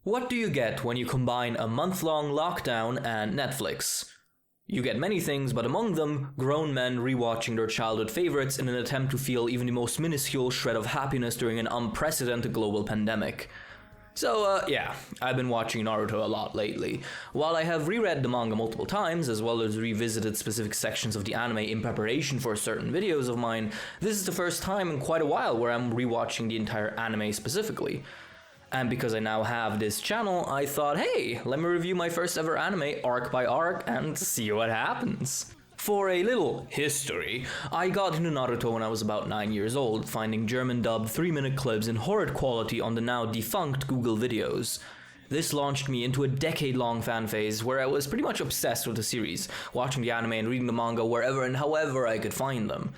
What do you get when you combine a month-long lockdown and Netflix? You get many things, but among them, grown men rewatching their childhood favorites in an attempt to feel even the most minuscule shred of happiness during an unprecedented global pandemic. So, yeah, I've been watching Naruto a lot lately. While I have reread the manga multiple times, as well as revisited specific sections of the anime in preparation for certain videos of mine, this is the first time in quite a while where I'm rewatching the entire anime specifically. And because I now have this channel, I thought, hey, let me review my first ever anime arc by arc and see what happens. For a little history, I got into Naruto when I was about 9 years old, finding German dubbed 3-minute clips in horrid quality on the now defunct Google videos. This launched me into a decade-long fan phase where I was pretty much obsessed with the series, watching the anime and reading the manga wherever and however I could find them.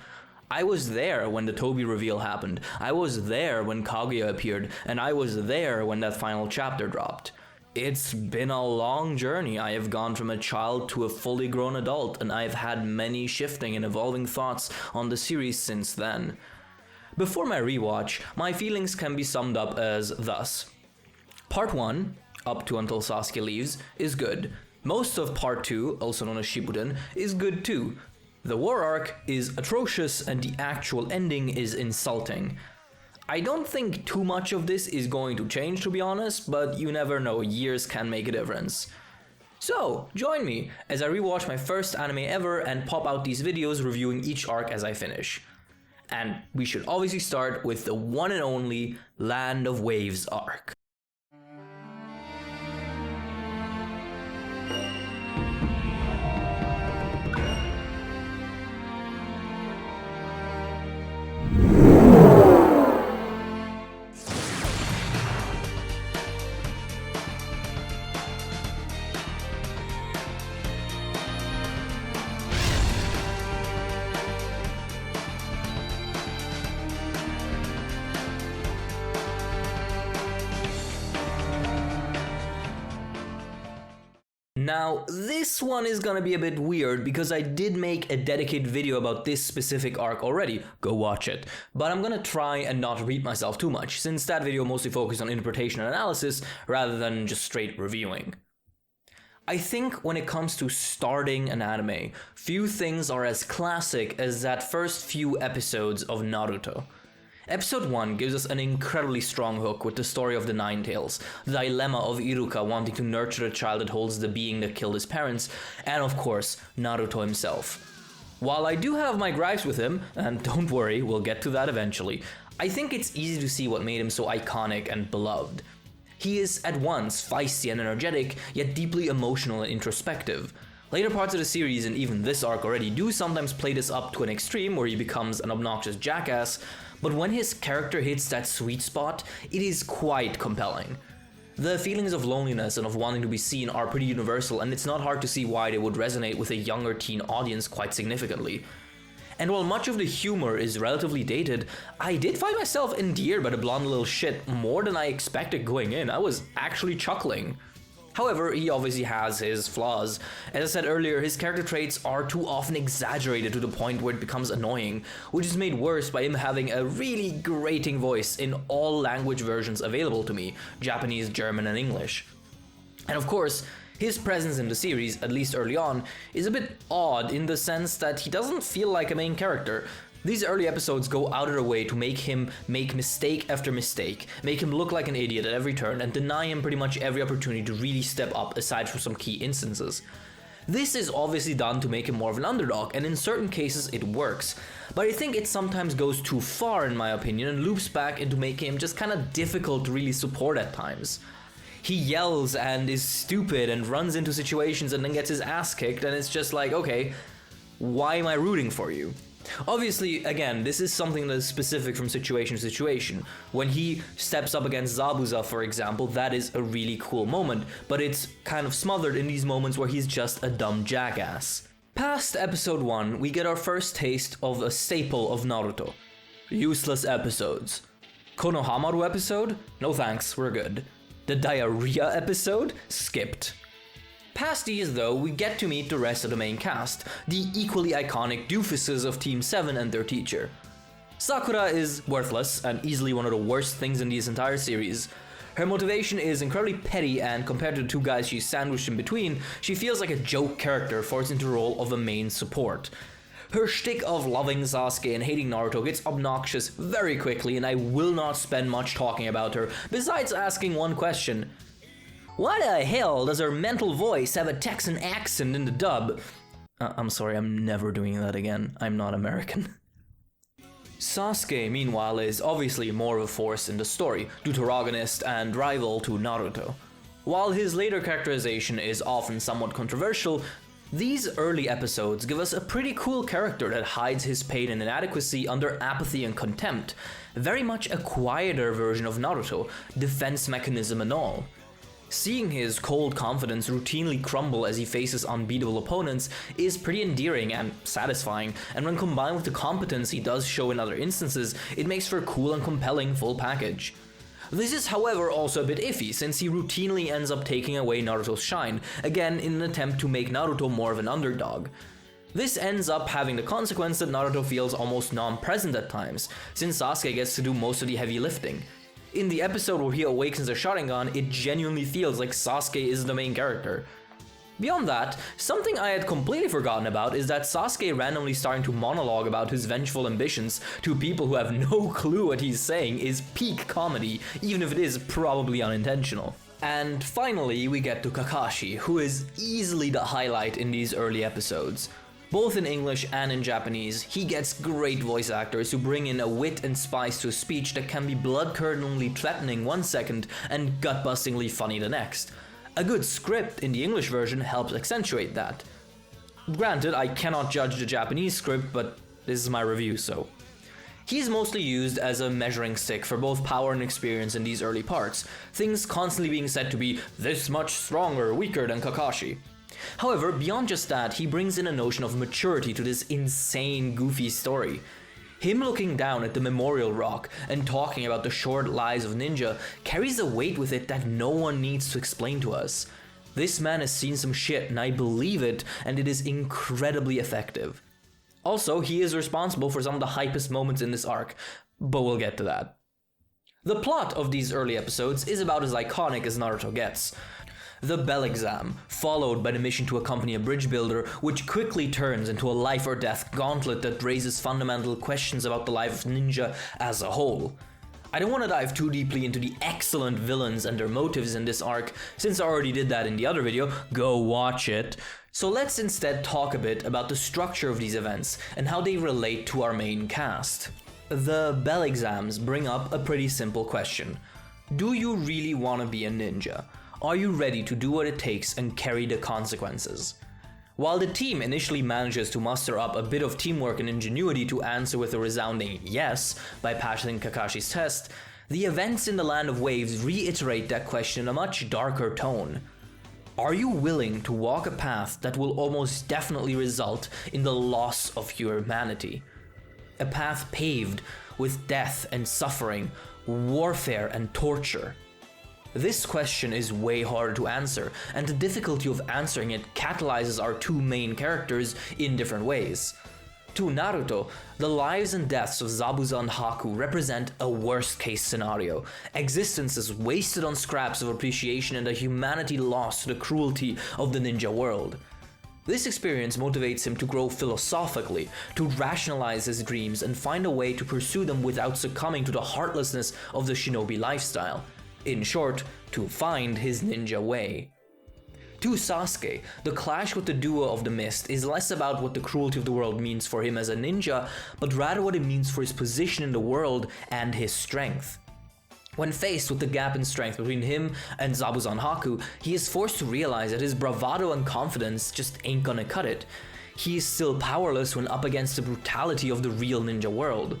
I was there when the Toby reveal happened, I was there when Kaguya appeared, and I was there when that final chapter dropped. It's been a long journey. I have gone from a child to a fully grown adult, and I've had many shifting and evolving thoughts on the series since then. Before my rewatch, my feelings can be summed up as thus. Part 1, up to until Sasuke leaves, is good. Most of Part 2, also known as Shippuden, is good too. The war arc is atrocious and the actual ending is insulting. I don't think too much of this is going to change, to be honest, but you never know, years can make a difference. So, join me as I rewatch my first anime ever and pop out these videos reviewing each arc as I finish. And we should obviously start with the one and only Land of Waves arc. Now, this one is gonna be a bit weird because I did make a dedicated video about this specific arc already, go watch it. But I'm gonna try and not repeat myself too much, since that video mostly focused on interpretation and analysis rather than just straight reviewing. I think when it comes to starting an anime, few things are as classic as that first few episodes of Naruto. Episode 1 gives us an incredibly strong hook with the story of the Nine Tails, the dilemma of Iruka wanting to nurture the child that holds the being that killed his parents, and of course, Naruto himself. While I do have my gripes with him, and don't worry, we'll get to that eventually, I think it's easy to see what made him so iconic and beloved. He is at once feisty and energetic, yet deeply emotional and introspective. Later parts of the series, and even this arc already, do sometimes play this up to an extreme where he becomes an obnoxious jackass, but when his character hits that sweet spot, it is quite compelling. The feelings of loneliness and of wanting to be seen are pretty universal, and it's not hard to see why they would resonate with a younger teen audience quite significantly. And while much of the humor is relatively dated, I did find myself endeared by the blonde little shit more than I expected going in. I was actually chuckling. However, he obviously has his flaws. As I said earlier, his character traits are too often exaggerated to the point where it becomes annoying, which is made worse by him having a really grating voice in all language versions available to me, Japanese, German, and English. And of course, his presence in the series, at least early on, is a bit odd in the sense that he doesn't feel like a main character. These early episodes go out of their way to make him make mistake after mistake, make him look like an idiot at every turn, and deny him pretty much every opportunity to really step up aside from some key instances. This is obviously done to make him more of an underdog, and in certain cases it works, but I think it sometimes goes too far in my opinion and loops back into making him just kinda difficult to really support at times. He yells and is stupid and runs into situations and then gets his ass kicked, and it's just like, okay, why am I rooting for you? Obviously, again, this is something that is specific from situation to situation. When he steps up against Zabuza, for example, that is a really cool moment, but it's kind of smothered in these moments where he's just a dumb jackass. Past episode 1, we get our first taste of a staple of Naruto. Useless episodes. Konohamaru episode? No thanks, we're good. The diarrhea episode? Skipped. Past these though, we get to meet the rest of the main cast, the equally iconic doofuses of Team 7 and their teacher. Sakura is worthless and easily one of the worst things in this entire series. Her motivation is incredibly petty, and compared to the two guys she's sandwiched in between, she feels like a joke character forced into the role of a main support. Her shtick of loving Sasuke and hating Naruto gets obnoxious very quickly, and I will not spend much talking about her, besides asking one question. Why the hell does her mental voice have a Texan accent in the dub? I'm sorry, I'm never doing that again. I'm not American. Sasuke, meanwhile, is obviously more of a force in the story, deuteragonist and rival to Naruto. While his later characterization is often somewhat controversial, these early episodes give us a pretty cool character that hides his pain and inadequacy under apathy and contempt, very much a quieter version of Naruto, defense mechanism and all. Seeing his cold confidence routinely crumble as he faces unbeatable opponents is pretty endearing and satisfying, and when combined with the competence he does show in other instances, it makes for a cool and compelling full package. This is however also a bit iffy, since he routinely ends up taking away Naruto's shine, again in an attempt to make Naruto more of an underdog. This ends up having the consequence that Naruto feels almost non-present at times, since Sasuke gets to do most of the heavy lifting. In the episode where he awakens a Sharingan, it genuinely feels like Sasuke is the main character. Beyond that, something I had completely forgotten about is that Sasuke randomly starting to monologue about his vengeful ambitions to people who have no clue what he's saying is peak comedy, even if it is probably unintentional. And finally, we get to Kakashi, who is easily the highlight in these early episodes. Both in English and in Japanese, he gets great voice actors who bring in a wit and spice to a speech that can be blood-curdlingly threatening one second and gut-bustingly funny the next. A good script in the English version helps accentuate that. Granted, I cannot judge the Japanese script, but this is my review, so. He's mostly used as a measuring stick for both power and experience in these early parts, things constantly being said to be this much stronger, weaker than Kakashi. However, beyond just that, he brings in a notion of maturity to this insane, goofy story. Him looking down at the memorial rock and talking about the short lives of ninja carries a weight with it that no one needs to explain to us. This man has seen some shit and I believe it, and it is incredibly effective. Also, he is responsible for some of the hypest moments in this arc, but we'll get to that. The plot of these early episodes is about as iconic as Naruto gets. The Bell Exam, followed by the mission to accompany a bridge builder, which quickly turns into a life or death gauntlet that raises fundamental questions about the life of ninja as a whole. I don't want to dive too deeply into the excellent villains and their motives in this arc, since I already did that in the other video, go watch it. So let's instead talk a bit about the structure of these events and how they relate to our main cast. The Bell Exams bring up a pretty simple question. Do you really want to be a ninja? Are you ready to do what it takes and carry the consequences? While the team initially manages to muster up a bit of teamwork and ingenuity to answer with a resounding yes by passing Kakashi's test, the events in the Land of Waves reiterate that question in a much darker tone. Are you willing to walk a path that will almost definitely result in the loss of humanity? A path paved with death and suffering, warfare and torture. This question is way harder to answer, and the difficulty of answering it catalyzes our two main characters in different ways. To Naruto, the lives and deaths of Zabuza and Haku represent a worst-case scenario, existences wasted on scraps of appreciation and a humanity lost to the cruelty of the ninja world. This experience motivates him to grow philosophically, to rationalize his dreams and find a way to pursue them without succumbing to the heartlessness of the shinobi lifestyle. In short, to find his ninja way. To Sasuke, the clash with the duo of the Mist is less about what the cruelty of the world means for him as a ninja, but rather what it means for his position in the world and his strength. When faced with the gap in strength between him and Zabuza and Haku, he is forced to realize that his bravado and confidence just ain't gonna cut it. He is still powerless when up against the brutality of the real ninja world.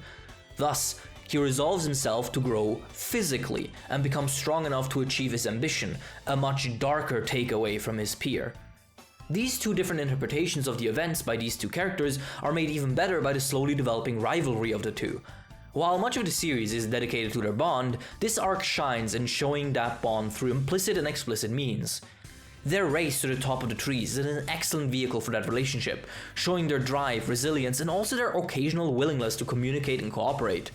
Thus, he resolves himself to grow physically and become strong enough to achieve his ambition, a much darker takeaway from his peer. These two different interpretations of the events by these two characters are made even better by the slowly developing rivalry of the two. While much of the series is dedicated to their bond, this arc shines in showing that bond through implicit and explicit means. Their race to the top of the trees is an excellent vehicle for that relationship, showing their drive, resilience, and also their occasional willingness to communicate and cooperate.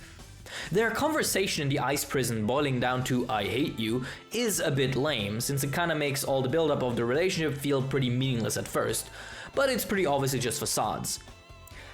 Their conversation in the ice prison boiling down to "I hate you" is a bit lame, since it kinda makes all the build-up of the relationship feel pretty meaningless at first, but it's pretty obviously just facades.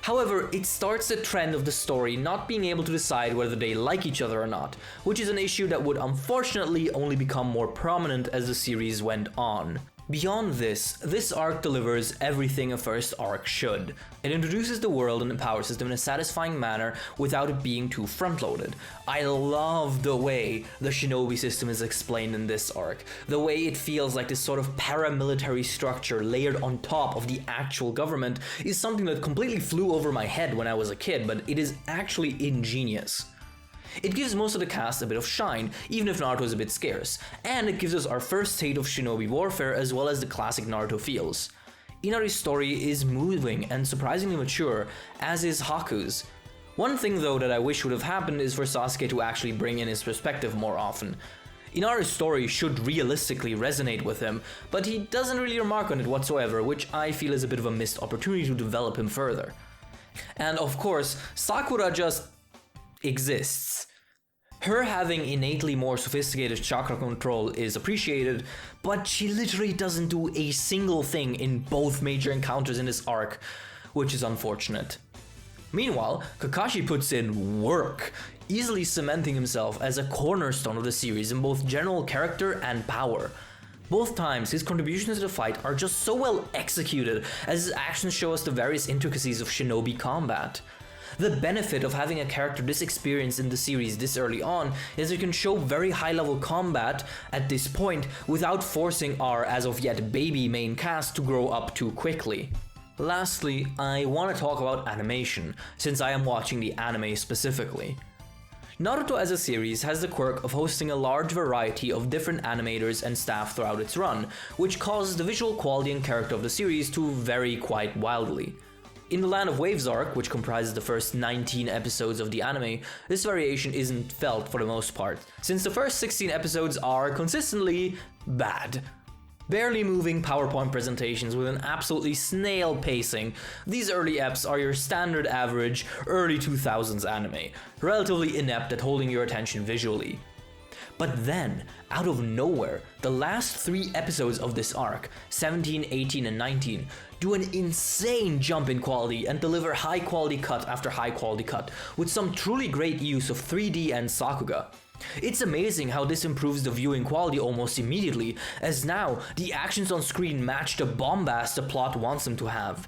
However, it starts the trend of the story not being able to decide whether they like each other or not, which is an issue that would unfortunately only become more prominent as the series went on. Beyond this arc delivers everything a first arc should. It introduces the world and the power system in a satisfying manner without it being too front-loaded. I love the way the shinobi system is explained in this arc. The way it feels like this sort of paramilitary structure layered on top of the actual government is something that completely flew over my head when I was a kid, but it is actually ingenious. It gives most of the cast a bit of shine, even if Naruto is a bit scarce, and it gives us our first taste of shinobi warfare as well as the classic Naruto feels. Inari's story is moving and surprisingly mature, as is Haku's. One thing though that I wish would have happened is for Sasuke to actually bring in his perspective more often. Inari's story should realistically resonate with him, but he doesn't really remark on it whatsoever, which I feel is a bit of a missed opportunity to develop him further. And of course, Sakura just exists. Her having innately more sophisticated chakra control is appreciated, but she literally doesn't do a single thing in both major encounters in this arc, which is unfortunate. Meanwhile, Kakashi puts in work, easily cementing himself as a cornerstone of the series in both general character and power. Both times, his contributions to the fight are just so well executed, as his actions show us the various intricacies of shinobi combat. The benefit of having a character this experienced in the series this early on is it can show very high level combat at this point without forcing our as of yet baby main cast to grow up too quickly. Lastly, I want to talk about animation, since I am watching the anime specifically. Naruto as a series has the quirk of hosting a large variety of different animators and staff throughout its run, which causes the visual quality and character of the series to vary quite wildly. In the Land of Waves arc, which comprises the first 19 episodes of the anime, this variation isn't felt for the most part, since the first 16 episodes are consistently bad. Barely moving PowerPoint presentations with an absolutely snail pacing, these early eps are your standard average early 2000s anime, relatively inept at holding your attention visually. But then, out of nowhere, the last 3 episodes of this arc, 17, 18, and 19, do an insane jump in quality and deliver high quality cut after high quality cut, with some truly great use of 3D and Sakuga. It's amazing how this improves the viewing quality almost immediately, as now the actions on screen match the bombast the plot wants them to have.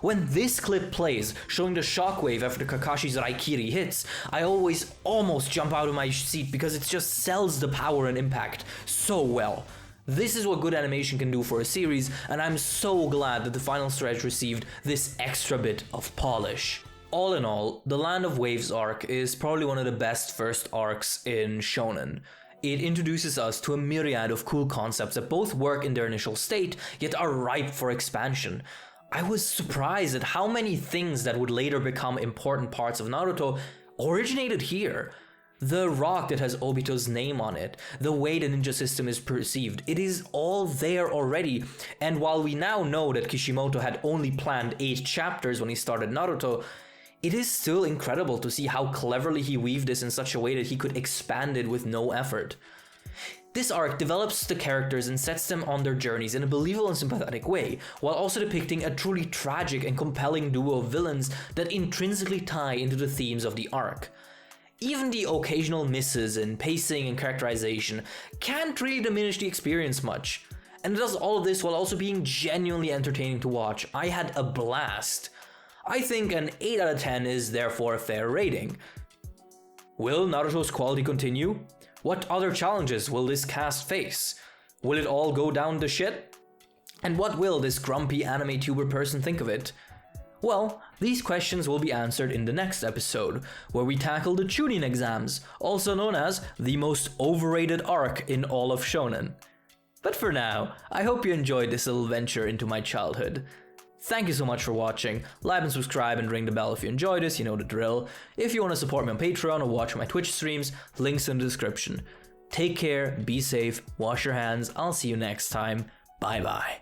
When this clip plays, showing the shockwave after Kakashi's Raikiri hits, I always almost jump out of my seat because it just sells the power and impact so well. This is what good animation can do for a series, and I'm so glad that the final stretch received this extra bit of polish. All in all, the Land of Waves arc is probably one of the best first arcs in shonen. It introduces us to a myriad of cool concepts that both work in their initial state, yet are ripe for expansion. I was surprised at how many things that would later become important parts of Naruto originated here. The rock that has Obito's name on it, the way the ninja system is perceived, it is all there already. And while we now know that Kishimoto had only planned 8 chapters when he started Naruto, it is still incredible to see how cleverly he weaved this in such a way that he could expand it with no effort. This arc develops the characters and sets them on their journeys in a believable and sympathetic way, while also depicting a truly tragic and compelling duo of villains that intrinsically tie into the themes of the arc. Even the occasional misses in pacing and characterization can't really diminish the experience much. And it does all of this while also being genuinely entertaining to watch. I had a blast. I think an 8 out of 10 is therefore a fair rating. Will Naruto's quality continue? What other challenges will this cast face? Will it all go down the shit? And what will this grumpy anime tuber person think of it? Well, these questions will be answered in the next episode, where we tackle the Chunin exams, also known as the most overrated arc in all of shonen. But for now, I hope you enjoyed this little venture into my childhood. Thank you so much for watching. Like and subscribe and ring the bell if you enjoyed this, you know the drill. If you want to support me on Patreon or watch my Twitch streams, links in the description. Take care, be safe, wash your hands, I'll see you next time. Bye bye.